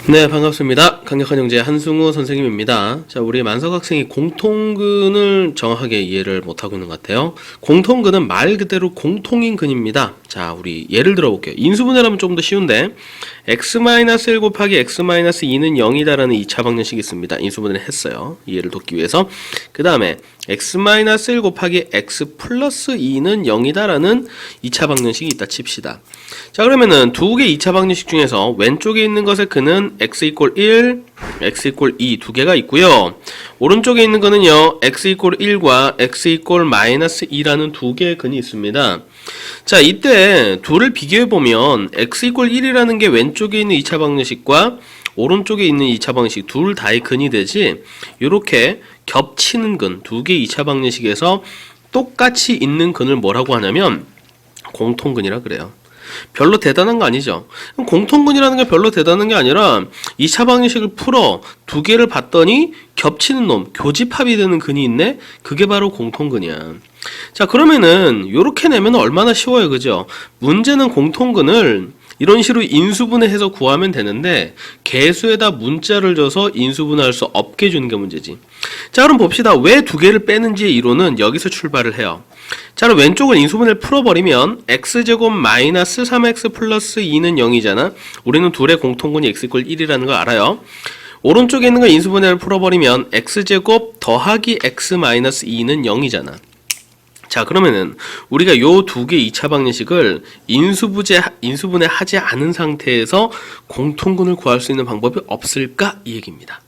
네, 반갑습니다. 강력한 형제 한승우 선생님입니다. 자, 우리 만석 학생이 공통근을 정확하게 이해를 못하고 있는 것 같아요. 공통근은 말 그대로 공통인 근입니다. 자, 우리 예를 들어 볼게요. 인수분해라면 좀 더 쉬운데 x-1 곱하기 x-2는 0이다라는 2차 방정식이 있습니다. 인수분해를 했어요. 이해를 돕기 위해서. 그 다음에 x-1 곱하기 x 플러스 2는 0이다라는 2차 방정식이 있다 칩시다. 자, 그러면은 두 개 2차 방정식 중에서 왼쪽에 있는 것의 근은 x 이퀄 1, x 이퀄 2 두 개가 있고요. 오른쪽에 있는 거는요, x 이퀄 1과 x 이퀄 마이너스 2라는 두 개의 근이 있습니다. 자, 이때 둘을 비교해 보면 x 이퀄 1이라는 게 왼쪽에 있는 2차 방정식과 오른쪽에 있는 2차 방정식 둘 다의 근이 되지, 이렇게 겹치는 근, 두 개 2차 방정식에서 똑같이 있는 근을 뭐라고 하냐면 공통근이라 그래요. 별로 대단한 거 아니죠. 공통근이라는 게 별로 대단한 게 아니라 2차 방정식을 풀어 두 개를 봤더니 겹치는 놈, 교집합이 되는 근이 있네? 그게 바로 공통근이야. 자, 그러면은 요렇게 내면 얼마나 쉬워요, 그죠? 문제는 공통근을 이런 식으로 인수분해해서 구하면 되는데 개수에다 문자를 줘서 인수분해할 수 없게 주는 게 문제지. 자, 그럼 봅시다. 왜 두 개를 빼는지의 이론은 여기서 출발을 해요. 자, 그럼 왼쪽을 인수분해를 풀어버리면 x제곱 마이너스 3x 플러스 2는 0이잖아. 우리는 둘의 공통근이 x 이퀄 1이라는 걸 알아요. 오른쪽에 있는 거 인수분해를 풀어버리면 x제곱 더하기 x 마이너스 2는 0이잖아. 자, 그러면은 우리가 요 두 개 2차 방정식을 인수분해 하지 않은 상태에서 공통근을 구할 수 있는 방법이 없을까? 이 얘기입니다.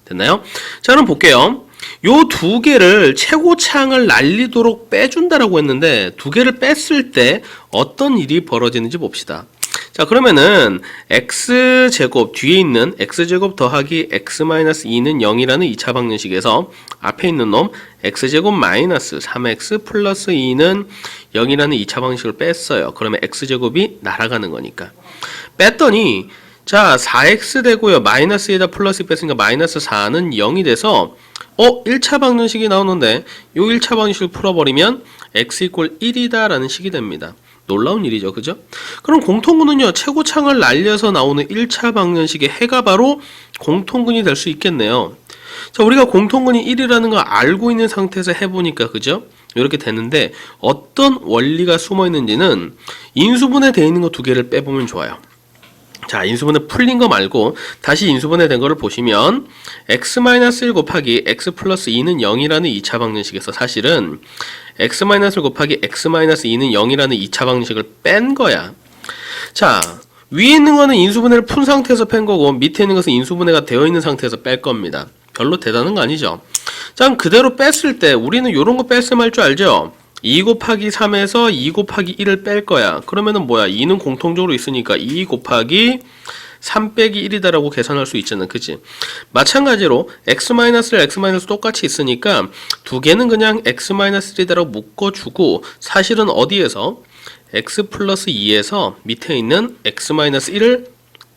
됐나요? 자, 그럼 볼게요. 요 두 개를 최고차항을 날리도록 빼준다라고 했는데 두 개를 뺐을 때 어떤 일이 벌어지는지 봅시다. 자, 그러면은 x제곱 뒤에 있는 x제곱 더하기 x-2는 0이라는 2차 방정식에서 앞에 있는 놈 x제곱 마이너스 3x 플러스 2는 0이라는 2차 방정식을 뺐어요. 그러면 x제곱이 날아가는 거니까. 뺐더니 자, 4x 되고요. 마이너스에다 플러스 뺐으니까 마이너스 4는 0이 돼서 1차 방정식이 나오는데 요 1차 방정식을 풀어버리면 x 이퀄 1이다 라는 식이 됩니다. 놀라운 일이죠, 그죠? 그럼 공통근은요, 최고차항을 날려서 나오는 1차 방정식의 해가 바로 공통근이 될 수 있겠네요. 자, 우리가 공통근이 1이라는 걸 알고 있는 상태에서 해보니까, 그죠? 이렇게 되는데 어떤 원리가 숨어 있는지는 인수분해 되어 있는 거 두 개를 빼보면 좋아요. 자, 인수분해 풀린 거 말고 다시 인수분해 된 거를 보시면 x-1 곱하기 x 플러스 2는 0이라는 2차 방정식에서 사실은 x-1 곱하기 x-2는 0이라는 2차 방정식을 뺀 거야. 자, 위에 있는 거는 인수분해를 푼 상태에서 뺀 거고 밑에 있는 것은 인수분해가 되어 있는 상태에서 뺄 겁니다. 별로 대단한 거 아니죠? 자, 그럼 그대로 뺐을 때 우리는 이런 거 뺐으면 할 줄 알죠? 2 곱하기 3에서 2 곱하기 1을 뺄 거야. 그러면은 뭐야? 2는 공통적으로 있으니까 2 곱하기 3 빼기 1이다라고 계산할 수 있잖아. 그치? 마찬가지로 x-를 x- 똑같이 있으니까 두 개는 그냥 x-1이다라고 묶어주고 사실은 어디에서? x 플러스 2에서 밑에 있는 x-1을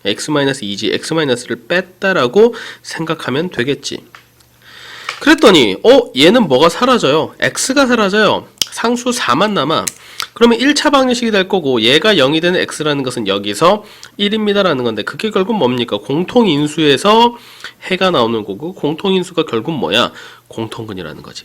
x-2지 x-를 뺐다라고 생각하면 되겠지. 그랬더니 얘는 뭐가 사라져요? x가 사라져요. 상수 4만 남아. 그러면 1차 방정식이 될 거고 얘가 0이 되는 x라는 것은 여기서 1입니다 라는 건데 그게 결국 뭡니까? 공통인수에서 해가 나오는 거고 공통인수가 결국 뭐야? 공통근이라는 거지.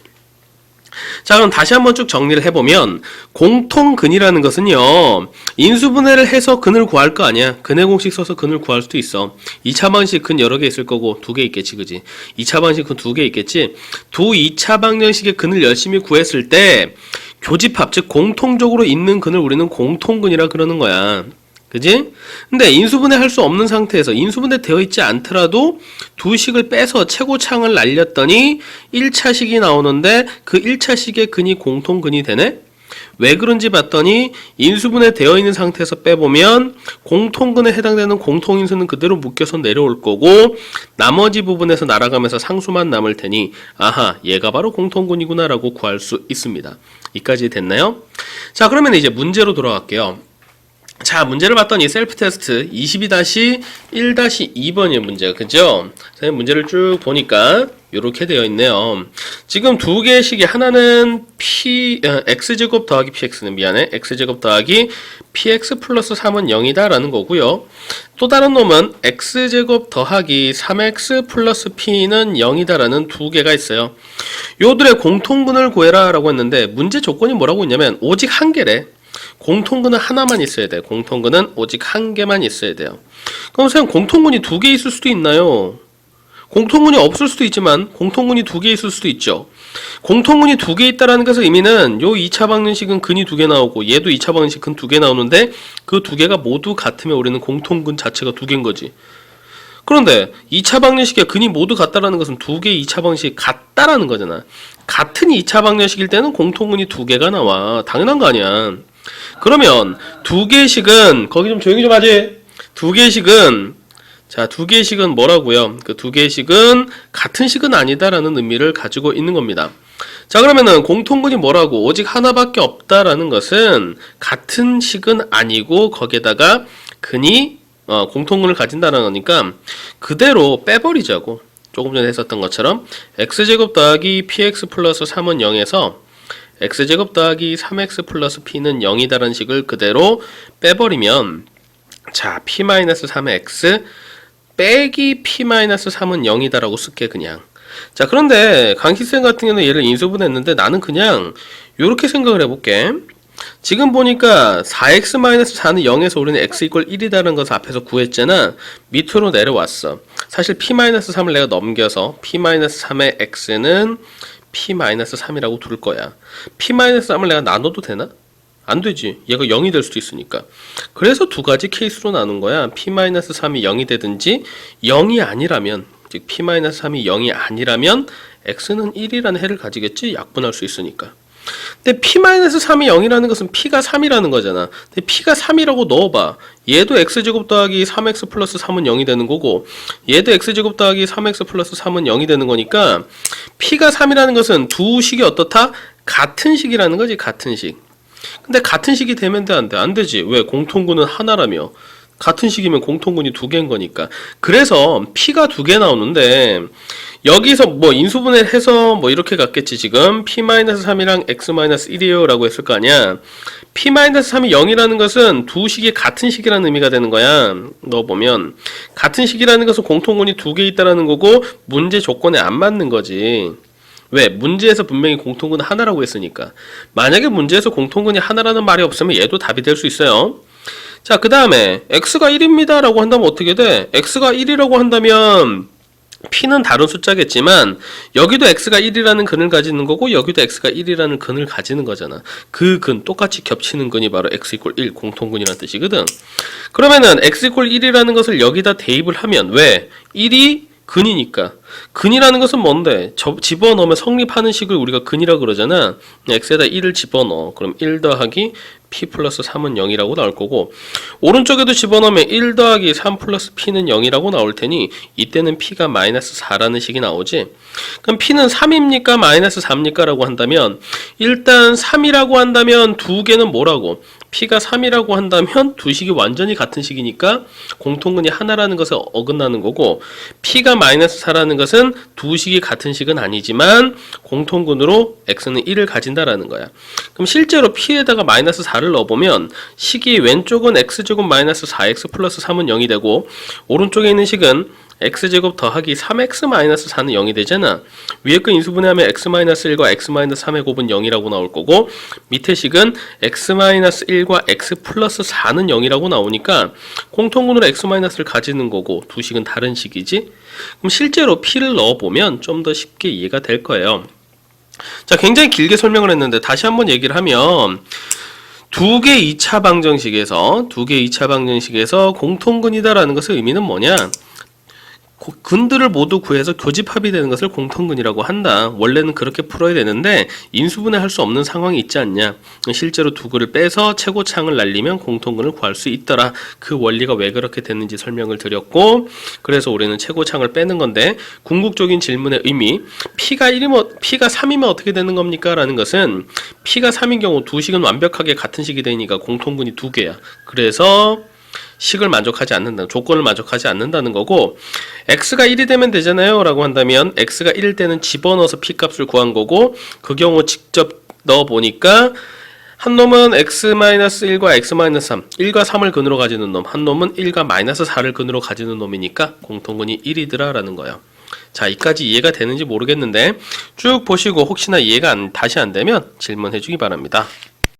자, 그럼 다시 한번 쭉 정리를 해보면 공통근이라는 것은요, 인수분해를 해서 근을 구할 거 아니야. 근의 공식 써서 근을 구할 수도 있어. 2차 방정식 근 여러 개 있을 거고 두 개 있겠지, 그지? 2차 방정식 근 두 개 있겠지. 두 2차 방정식의 근을 열심히 구했을 때 교집합, 즉 공통적으로 있는 근을 우리는 공통근이라 그러는 거야. 그지? 근데 인수분해 할 수 없는 상태에서 인수분해 되어 있지 않더라도 두 식을 빼서 최고차항을 날렸더니 1차식이 나오는데 그 1차식의 근이 공통근이 되네? 왜 그런지 봤더니 인수분해 되어 있는 상태에서 빼보면 공통근에 해당되는 공통인수는 그대로 묶여서 내려올 거고 나머지 부분에서 날아가면서 상수만 남을 테니 아하, 얘가 바로 공통근이구나 라고 구할 수 있습니다. 이까지 됐나요? 자, 그러면 이제 문제로 돌아갈게요. 자, 문제를 봤더니 셀프 테스트 22-1-2번의 문제가 그죠? 선생님 문제를 쭉 보니까 이렇게 되어 있네요. 지금 두 개의 식이 하나는 x제곱 더하기 px는 x제곱 더하기 px 플러스 3은 0이다 라는 거고요. 또 다른 놈은 x제곱 더하기 3x 플러스 p는 0이다 라는 두 개가 있어요. 요들의 공통분을 구해라 라고 했는데 문제 조건이 뭐라고 했냐면 오직 한 개래. 공통근은 하나만 있어야 돼. 공통근은 오직 한 개만 있어야 돼요. 그럼 선생님 공통근이 두 개 있을 수도 있나요? 공통근이 없을 수도 있지만 공통근이 두 개 있을 수도 있죠. 공통근이 두 개 있다라는 것의 의미는 요 2차 방정식은 근이 두 개 나오고 얘도 2차 방정식 근 두 개 나오는데 그 두 개가 모두 같으면 우리는 공통근 자체가 두 개인 거지. 그런데 2차 방정식에 근이 모두 같다라는 것은 두 개의 2차 방정식이 같다라는 거잖아. 같은 2차 방정식일 때는 공통근이 두 개가 나와. 당연한 거 아니야. 그러면 두 개의 식은 거기 좀 조용히 좀 하지. 두 개의 식은 자, 두 개의 식은 뭐라고요? 그 두 개의 식은 같은 식은 아니다라는 의미를 가지고 있는 겁니다. 자, 그러면은 공통근이 뭐라고? 오직 하나밖에 없다라는 것은 같은 식은 아니고 거기에다가 근이 공통근을 가진다는 거니까 그대로 빼버리자고. 조금 전에 했었던 것처럼 x제곱 더하기 px 플러스 3은 0에서 x제곱 더하기 3x 플러스 p는 0이다라는 식을 그대로 빼버리면 자, p-3의 x 빼기 p-3은 0이다라고 쓸게 그냥. 자, 그런데 강희쌤 같은 경우는 얘를 인수분해했는데 나는 그냥 요렇게 생각을 해볼게. 지금 보니까 4x-4는 0에서 우리는 x 이퀄 1이다라는 것을 앞에서 구했잖아. 밑으로 내려왔어. 사실 p-3을 내가 넘겨서 p-3의 x는 p-3이라고 둘 거야. p-3을 내가 나눠도 되나? 안 되지. 얘가 0이 될 수도 있으니까. 그래서 두 가지 케이스로 나눈 거야. p-3이 0이 되든지 0이 아니라면, 즉 p-3이 0이 아니라면 x는 1이라는 해를 가지겠지. 약분할 수 있으니까. 근데 p-3이 0이라는 것은 p가 3이라는 거잖아. 근데 p가 3이라고 넣어봐. 얘도 x제곱 더하기 3x 플러스 3은 0이 되는 거고 얘도 x제곱 더하기 3x 플러스 3은 0이 되는 거니까 p가 3이라는 것은 두 식이 어떻다? 같은 식이라는 거지. 같은 식. 근데 같은 식이 되면 돼? 안 돼? 안 되지. 왜? 공통근은 하나라며. 같은 식이면 공통근이 두 개인 거니까. 그래서 p가 두 개 나오는데 여기서 뭐 인수분해를 해서 뭐 이렇게 갔겠지. 지금 p-3이랑 x-1이에요 라고 했을 거 아니야. p-3이 0이라는 것은 두 식이 같은 식이라는 의미가 되는 거야. 넣어보면 같은 식이라는 것은 공통근이 두 개 있다라는 거고 문제 조건에 안 맞는 거지. 왜? 문제에서 분명히 공통근 하나라고 했으니까. 만약에 문제에서 공통근이 하나라는 말이 없으면 얘도 답이 될 수 있어요. 자, 그 다음에 x가 1입니다 라고 한다면 어떻게 돼? x가 1이라고 한다면 p는 다른 숫자겠지만 여기도 x가 1이라는 근을 가지는 거고 여기도 x가 1이라는 근을 가지는 거잖아. 그 근, 똑같이 겹치는 근이 바로 x 이퀄 1 공통근이라는 뜻이거든. 그러면은 x 이퀄 1이라는 것을 여기다 대입을 하면 왜? 1이 근이니까. 근이라는 것은 뭔데? 집어넣으면 성립하는 식을 우리가 근이라고 그러잖아. x에다 1을 집어넣어. 그럼 1 더하기 p 플러스 3은 0이라고 나올 거고 오른쪽에도 집어넣으면 1 더하기 3 플러스 p는 0이라고 나올 테니 이때는 p가 마이너스 4라는 식이 나오지. 그럼 p는 3입니까? 마이너스 4입니까? 라고 한다면 일단 3이라고 한다면 두 개는 뭐라고? p가 3이라고 한다면 두 식이 완전히 같은 식이니까 공통근이 하나라는 것에 어긋나는 거고 p가 마이너스 4라는 것은 두 식이 같은 식은 아니지만 공통근으로 x는 1을 가진다라는 거야. 그럼 실제로 p에다가 마이너스 4를 넣어보면 식이 왼쪽은 x제곱 마이너스 4x 플러스 3은 0이 되고 오른쪽에 있는 식은 x제곱 더하기 3x 마이너스 4는 0이 되잖아. 위에 거 인수분해하면 x 마이너스 1과 x 마이너스 3의 곱은 0이라고 나올 거고 밑에 식은 x 마이너스 1과 x 플러스 4는 0이라고 나오니까 공통근으로 x 마이너스를 가지는 거고 두 식은 다른 식이지. 그럼 실제로 p를 넣어보면 좀 더 쉽게 이해가 될 거예요. 자, 굉장히 길게 설명을 했는데 다시 한번 얘기를 하면 두 개 2차 방정식에서 공통근이다라는 것의 의미는 뭐냐? 근들을 모두 구해서 교집합이 되는 것을 공통근이라고 한다. 원래는 그렇게 풀어야 되는데 인수분해 할 수 없는 상황이 있지 않냐. 실제로 두 근을 빼서 최고창을 날리면 공통근을 구할 수 있더라. 그 원리가 왜 그렇게 됐는지 설명을 드렸고, 그래서 우리는 최고창을 빼는 건데, 궁극적인 질문의 의미, P가 3이면 어떻게 되는 겁니까? 라는 것은 P가 3인 경우 두 식은 완벽하게 같은 식이 되니까 공통근이 두 개야. 그래서 식을 만족하지 않는다, 조건을 만족하지 않는다는 거고, x가 1이 되면 되잖아요 라고 한다면 x가 1일 때는 집어넣어서 p값을 구한 거고, 그 경우 직접 넣어보니까 한 놈은 x-1과 x-3, 1과 3을 근으로 가지는 놈, 한 놈은 1과 -4를 근으로 가지는 놈이니까 공통근이 1이더라 라는 거예요. 자, 이까지 이해가 되는지 모르겠는데 쭉 보시고 혹시나 이해가 다시 안 되면 질문해 주기 바랍니다.